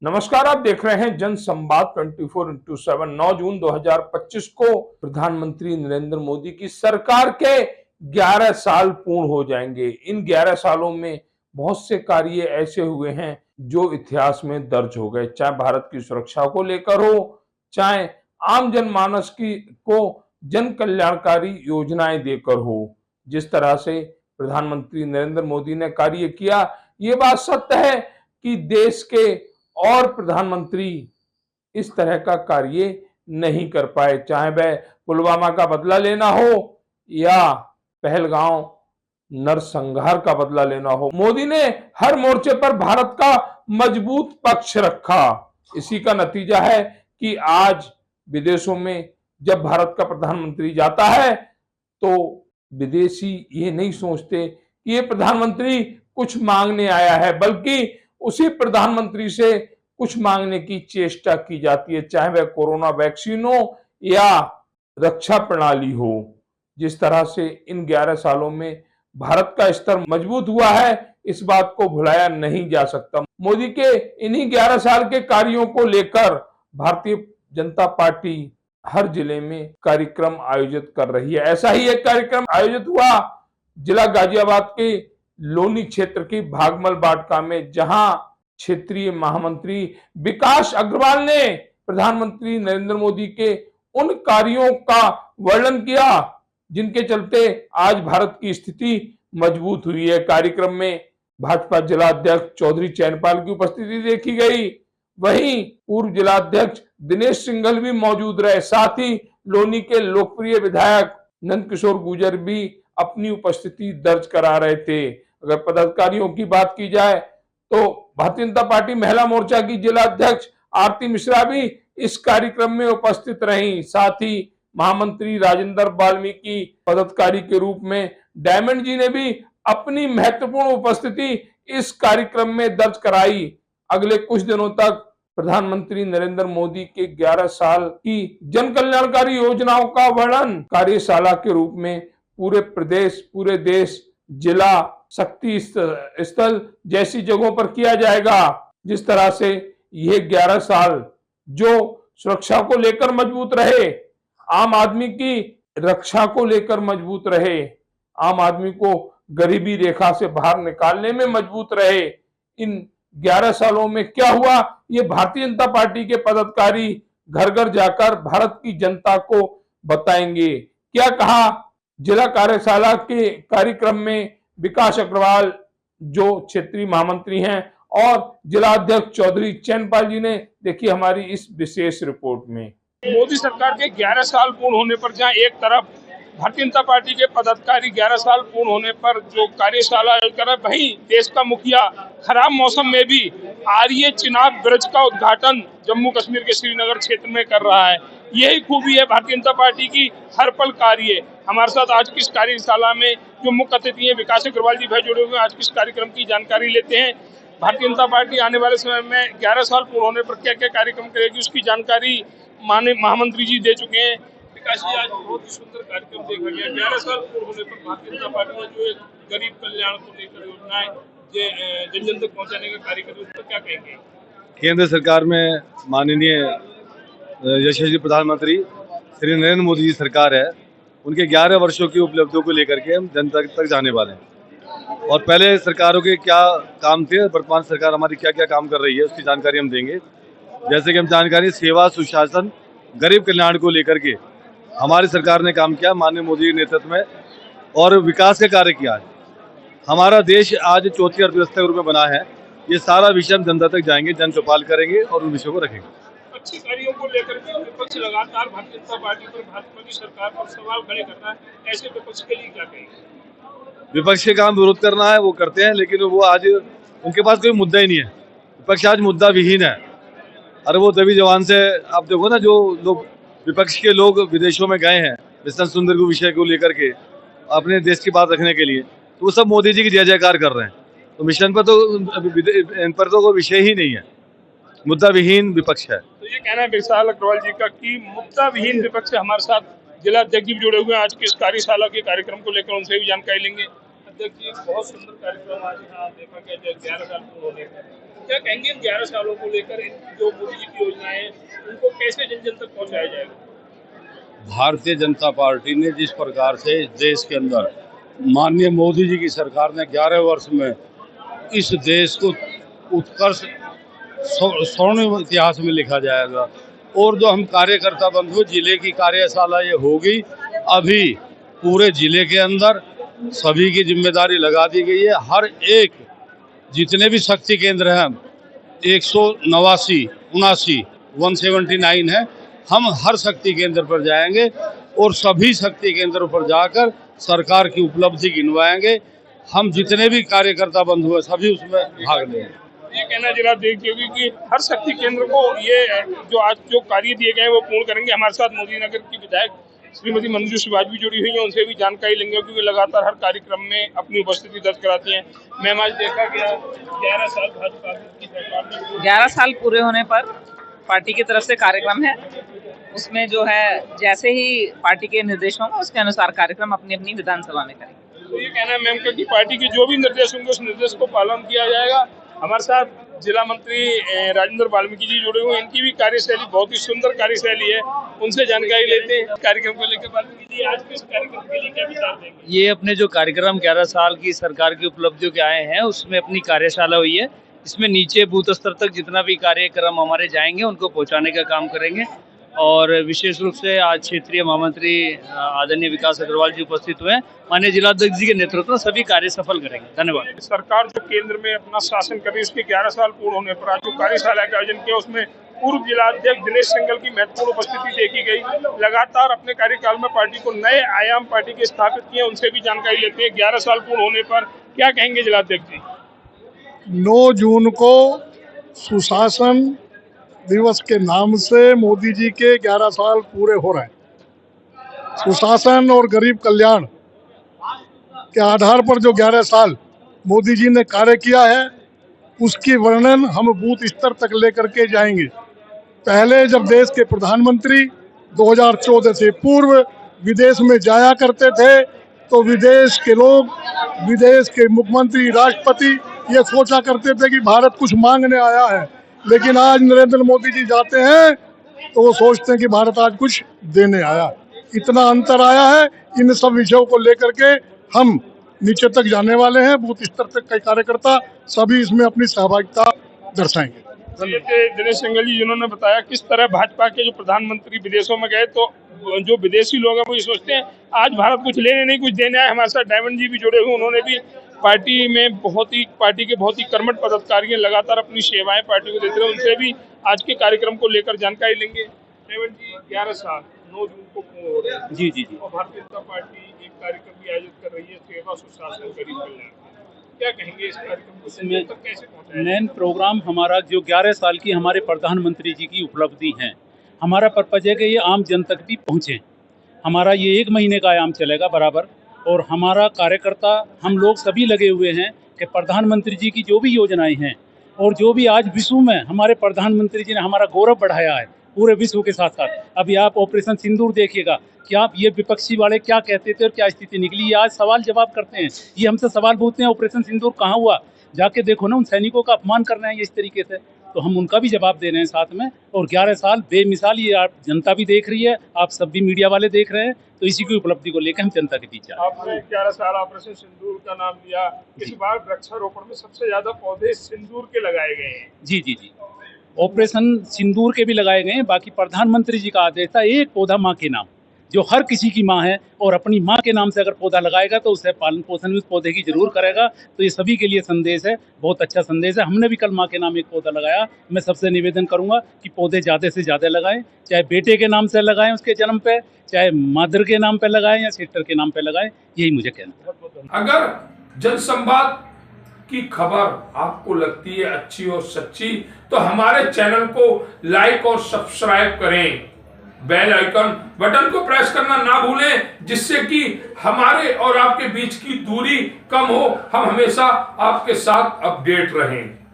नमस्कार, आप देख रहे हैं जन संवाद 24x7। 9 जून 2025 को प्रधानमंत्री नरेंद्र मोदी की सरकार के 11 साल पूर्ण हो जाएंगे। इन 11 सालों में बहुत से कार्य ऐसे हुए हैं जो इतिहास में दर्ज हो गए, चाहे भारत की सुरक्षा को लेकर हो, चाहे आम जनमानस की को जन कल्याणकारी योजनाएं देकर हो। जिस तरह से प्रधानमंत्री नरेंद्र मोदी ने कार्य किया, ये बात सत्य है कि देश के और प्रधानमंत्री इस तरह का कार्य नहीं कर पाए, चाहे वह पुलवामा का बदला लेना हो या पहलगांव नरसंहार का बदला लेना हो। मोदी ने हर मोर्चे पर भारत का मजबूत पक्ष रखा। इसी का नतीजा है कि आज विदेशों में जब भारत का प्रधानमंत्री जाता है तो विदेशी ये नहीं सोचते कि ये प्रधानमंत्री कुछ मांगने आया है, बल्कि उसी प्रधानमंत्री से कुछ मांगने की चेष्टा की जाती है, चाहे वह कोरोना वैक्सीन हो या रक्षा प्रणाली हो। जिस तरह से इन 11 सालों में भारत का स्तर मजबूत हुआ है, इस बात को भुलाया नहीं जा सकता। मोदी के इन्हीं 11 साल के कार्यों को लेकर भारतीय जनता पार्टी हर जिले में कार्यक्रम आयोजित कर रही है। ऐसा ही एक कार्यक्रम आयोजित हुआ जिला गाजियाबाद के लोनी क्षेत्र की भागमल बाटका में, जहां क्षेत्रीय महामंत्री विकास अग्रवाल ने प्रधानमंत्री नरेंद्र मोदी के उन कार्यों का वर्णन किया जिनके चलते आज भारत की स्थिति मजबूत हुई है। कार्यक्रम में भाजपा जिला अध्यक्ष चौधरी चैनपाल की उपस्थिति देखी गई, वहीं पूर्व जिलाध्यक्ष दिनेश सिंघल भी मौजूद रहे। साथ ही लोनी के लोकप्रिय विधायक नंदकिशोर गुर्जर भी अपनी उपस्थिति दर्ज करा रहे थे। अगर पदाधिकारियों की बात की जाए तो भारतीय जनता पार्टी महिला मोर्चा की जिला अध्यक्ष आरती मिश्रा भी इस कार्यक्रम में उपस्थित रहीं। साथ ही महामंत्री राजेंद्र वाल्मीकि पदाधिकारी के रूप में डायमंड जी ने भी अपनी महत्वपूर्ण उपस्थिति इस कार्यक्रम में दर्ज कराई। अगले कुछ दिनों तक प्रधानमंत्री नरेंद्र मोदी के 11 साल की जन कल्याणकारी योजनाओं का वर्णन कार्यशाला के रूप में पूरे प्रदेश, पूरे देश, जिला शक्ति स्थल जैसी जगहों पर किया जाएगा। जिस तरह से ये 11 साल जो सुरक्षा को लेकर मजबूत रहे, आम आदमी की रक्षा को लेकर मजबूत रहे, आम आदमी को गरीबी रेखा से बाहर निकालने में मजबूत रहे, इन 11 सालों में क्या हुआ, ये भारतीय जनता पार्टी के पदाधिकारी घर घर जाकर भारत की जनता को बताएंगे। क्या कहा जिला कार्यशाला के कार्यक्रम में विकास अग्रवाल जो क्षेत्रीय महामंत्री हैं और जिला अध्यक्ष चौधरी चैनपाल जी ने, देखिए हमारी इस विशेष रिपोर्ट में। मोदी सरकार के 11 साल पूर्ण होने पर जहां एक तरफ भारतीय जनता पार्टी के पदाधिकारी 11 साल पूर्ण होने पर जो कार्यशाला आयोजित कर रहे, वहीं देश का मुखिया खराब मौसम में भी आर्य चिनाब ब्रिज का उद्घाटन जम्मू कश्मीर के श्रीनगर क्षेत्र में कर रहा है। यही खूबी है भारतीय जनता पार्टी की हर पल कार्य। हमारे साथ आज की इस कार्यशाला में जो मुख्य अतिथि है विकास अग्रवाल जी भाई जुड़े हुए हैं, आज की इस कार्यक्रम की जानकारी लेते हैं। भारतीय जनता पार्टी आने वाले समय में 11 साल पूर्ण होने पर क्या क्या कार्यक्रम करेगी, उसकी जानकारी माननीय महामंत्री जी दे चुके हैं। विकास जी, आज बहुत ही सुंदर कार्यक्रम देखा गया। 11 साल पूर्ण होने पर भारतीय जनता पार्टी ने जो एक गरीब कल्याण को लेकर योजनाएं जन जन तक पहुंचाने का कार्य कर, उस पर क्या कहेंगे? केंद्र सरकार में माननीय यशस्वी प्रधानमंत्री श्री नरेंद्र मोदी जी सरकार है, उनके 11 वर्षों की उपलब्धियों को लेकर के हम जनता तक जाने वाले हैं और पहले सरकारों के क्या काम थे, वर्तमान सरकार हमारी क्या क्या काम कर रही है उसकी जानकारी हम देंगे। जैसे कि हम जानकारी सेवा, सुशासन, गरीब कल्याण को लेकर के हमारी सरकार ने काम किया माननीय मोदी के नेतृत्व में और विकास का कार्य किया है। हमारा देश आज चौथी अर्थव्यवस्था के रूप में बना है। ये सारा विषय हम जनता तक जाएंगे, जन चौपाल करेंगे और उन विषयों को रखेंगे। अच्छे कार्यों को लेकर के विपक्ष लगातार भारतीय जनता पार्टी पर, भाजपा की सरकार पर सवाल खड़े करता है, ऐसे विपक्ष के लिए क्या कहेंगे? विपक्ष के काम विरोध करना है वो करते हैं, लेकिन वो आज उनके पास कोई मुद्दा ही नहीं है। विपक्ष आज मुद्दा विहीन है। अरे वो दबी जवान से आप देखो ना, जो लोग विपक्ष के लोग विदेशों में गए हैं मिशन सुंदर को विषय को लेकर के अपने देश की बात रखने के लिए, तो वो सब मोदी जी की जय जयकार कर रहे हैं। तो मिशन पर तो इन पर तो कोई विषय ही नहीं है, मुद्दा विहीन विपक्ष है। तो ये कहना है विशाल अग्रवाल जी का कि मुद्दा विहीन विपक्ष है। हमारे साथ जिला अध्यक्ष जी भी जुड़े हुए हैं आज की इस कार्यशाला के कार्यक्रम को लेकर, उनसे भी जानकारी लेंगे। अध्यक्ष जी, बहुत सुंदर कार्यक्रम आज यहाँ देखा गया 11 साल पूर्ण होने पर, क्या कहेंगे इन 11 सालों को लेकर जो मोदी जी की योजनाएं हैं उनको कैसे जन जन तक पहुंचाया जाएगा? भारतीय जनता पार्टी ने जिस प्रकार से इस देश के अंदर माननीय मोदी जी की सरकार ने 11 वर्ष में इस देश को उत्कर्ष स्वर्ण इतिहास में लिखा जाएगा। और जो हम कार्यकर्ता बंधु जिले की कार्यशाला ये होगी, अभी पूरे जिले के अंदर सभी की जिम्मेदारी लगा दी गई है। हर एक जितने भी शक्ति केंद्र हैं 179 है, हम हर शक्ति केंद्र पर जाएंगे और सभी शक्ति केंद्रों पर जाकर सरकार की उपलब्धि गिनवाएंगे। हम जितने भी कार्यकर्ता बंधु हैं सभी उसमें भाग लेंगे। ये कहना जरा देखिए कि हर शक्ति केंद्र को ये जो आज जो कार्य दिए गए हैं वो पूर्ण करेंगे। हमारे साथ मोदी नगर की विधायक श्रीमती मंजू शिवाज भी जुड़ी हुई है, उनसे भी जानकारी लेंगे क्योंकि लगातार हर कार्यक्रम में अपनी उपस्थिति दर्ज कराती हैं। मैम, आज देखा गया 11 साल भाजपा की सरकार में 11 साल पूरे होने पर पार्टी की तरफ से कार्यक्रम है, उसमें जो है जैसे ही पार्टी के निर्देश होंगे उसके अनुसार कार्यक्रम अपनी अपनी विधानसभा में करेंगे। तो ये कहना है मैम का कि पार्टी के जो भी निर्देश होंगे उस निर्देश को पालन किया जाएगा। हमारे साथ जिला मंत्री राजेंद्र वाल्मीकि जी जुड़े हुए, इनकी भी कार्यशैली बहुत ही सुंदर कार्यशैली है, उनसे जानकारी लेते हैं कार्यक्रम को लेकर। वाल्मीकि जी, आज के इस कार्यक्रम के लिए क्या विचार देंगे? ये अपने जो कार्यक्रम 11 साल की सरकार की उपलब्धियों के आए हैं उसमें अपनी कार्यशाला हुई है। इसमें नीचे बूथ स्तर तक जितना भी कार्यक्रम हमारे जाएंगे उनको पहुंचाने का काम करेंगे। और विशेष रूप से आज क्षेत्रीय महामंत्री आदरणीय विकास अग्रवाल जी उपस्थित हुए हैं। माननीय जिलाध्यक्ष जी के नेतृत्व में सभी कार्य सफल करेंगे। धन्यवाद। सरकार जो केंद्र में अपना शासन कर रही है उसके 11 साल पूर्ण होने पर आज जो कार्यशाला का आयोजन किया उसमें पूर्व जिलाध्यक्ष दिनेश सिंघल की महत्वपूर्ण उपस्थिति देखी गई। लगातार अपने कार्यकाल में पार्टी को नए आयाम पार्टी के स्थापित किए, उनसे भी जानकारी लेते हैं। 11 साल पूर्ण होने पर क्या कहेंगे जिलाध्यक्ष जी? 9 जून को सुशासन दिवस के नाम से मोदी जी के 11 साल पूरे हो रहे हैं। सुशासन और गरीब कल्याण के आधार पर जो 11 साल मोदी जी ने कार्य किया है उसकी वर्णन हम बूथ स्तर तक लेकर के जाएंगे। पहले जब देश के प्रधानमंत्री 2014 से पूर्व विदेश में जाया करते थे तो विदेश के लोग, विदेश के मुख्यमंत्री, राष्ट्रपति ये सोचा करते थे कि भारत कुछ मांगने आया है, लेकिन आज नरेंद्र मोदी जी जाते हैं तो वो सोचते हैं कि भारत आज कुछ देने आया। इतना अंतर आया है। इन सब विषयों को लेकर के हम नीचे तक जाने वाले हैं। बूथ स्तर तक के कार्यकर्ता सभी इसमें अपनी सहभागिता दर्शाएंगे। दिनेश सिंघल जी जिन्होंने बताया किस तरह भाजपा के जो प्रधानमंत्री विदेशों में गए तो जो विदेशी लोग हैं वो ये सोचते हैं आज भारत कुछ लेने नहीं कुछ देने आए। हमारे साथ डायमंड जी भी जुड़े हुए, उन्होंने भी पार्टी में पार्टी के बहुत ही कर्मठ पदाधिकारी हैं, लगातार अपनी सेवाएं पार्टी को देते रहे, उनसे भी आज के कार्यक्रम को लेकर जानकारी लेंगे। डायमंड जी, 11 साल 9 जून को पूर्ण हो रहे हैं। जी। और भारतीय जनता पार्टी एक कार्यक्रम भी आयोजित कर रही है, सेवा सुशासन गरीब कल्याण। क्या कहेंगे इस कार्यक्रम को तक कैसे पहुंचाया? मेन प्रोग्राम हमारा जो 11 साल की हमारे प्रधानमंत्री जी की उपलब्धि है, हमारा पर्पज है कि ये आम जन तक भी पहुँचे। हमारा ये 1 महीने का आयाम चलेगा बराबर, और हमारा कार्यकर्ता हम लोग सभी लगे हुए हैं कि प्रधानमंत्री जी की जो भी योजनाएं हैं और जो भी आज विश्व में हमारे प्रधानमंत्री जी ने हमारा गौरव बढ़ाया है पूरे विश्व के साथ साथ। अभी आप ऑपरेशन सिंदूर देखिएगा कि आप ये विपक्षी वाले क्या कहते थे और क्या स्थिति निकली, ये आज सवाल जवाब करते हैं। ये हमसे सवाल पूछते हैं ऑपरेशन सिंदूर कहाँ हुआ, जाके देखो ना, उन सैनिकों का अपमान कर रहे हैं ये इस तरीके से, तो हम उनका भी जवाब दे रहे हैं साथ में। और 11 साल बेमिसाल, ये आप जनता भी देख रही है, आप सब भी मीडिया वाले देख रहे हैं, तो इसी की उपलब्धि को लेकर हम जनता के बीच आपने 11 साल ऑपरेशन सिंदूर का नाम लिया। इस बार वृक्षारोपण में सबसे ज्यादा पौधे सिंदूर के लगाए गए हैं। जी। ऑपरेशन सिंदूर के भी लगाए गए हैं। बाकी प्रधानमंत्री जी का आदेश था एक पौधा माँ के नाम, जो हर किसी की माँ है और अपनी माँ के नाम से अगर पौधा लगाएगा तो उसे पालन पोषण भी उस पौधे की जरूर करेगा। तो ये सभी के लिए संदेश है, बहुत अच्छा संदेश है। हमने भी कल माँ के नाम एक पौधा लगाया। मैं सबसे निवेदन करूंगा कि पौधे ज़्यादा से ज़्यादा लगाएं, चाहे बेटे के नाम से लगाएं उसके जन्म पे, चाहे मदर के नाम पे लगाएं या सिस्टर के नाम पे लगाएं, यही मुझे कहना है। अगर जनसंवाद की खबर आपको लगती है अच्छी और सच्ची तो हमारे चैनल को लाइक और सब्सक्राइब करें, बेल आइकन बटन को प्रेस करना ना भूलें, जिससे कि हमारे और आपके बीच की दूरी कम हो, हम हमेशा आपके साथ अपडेट रहें।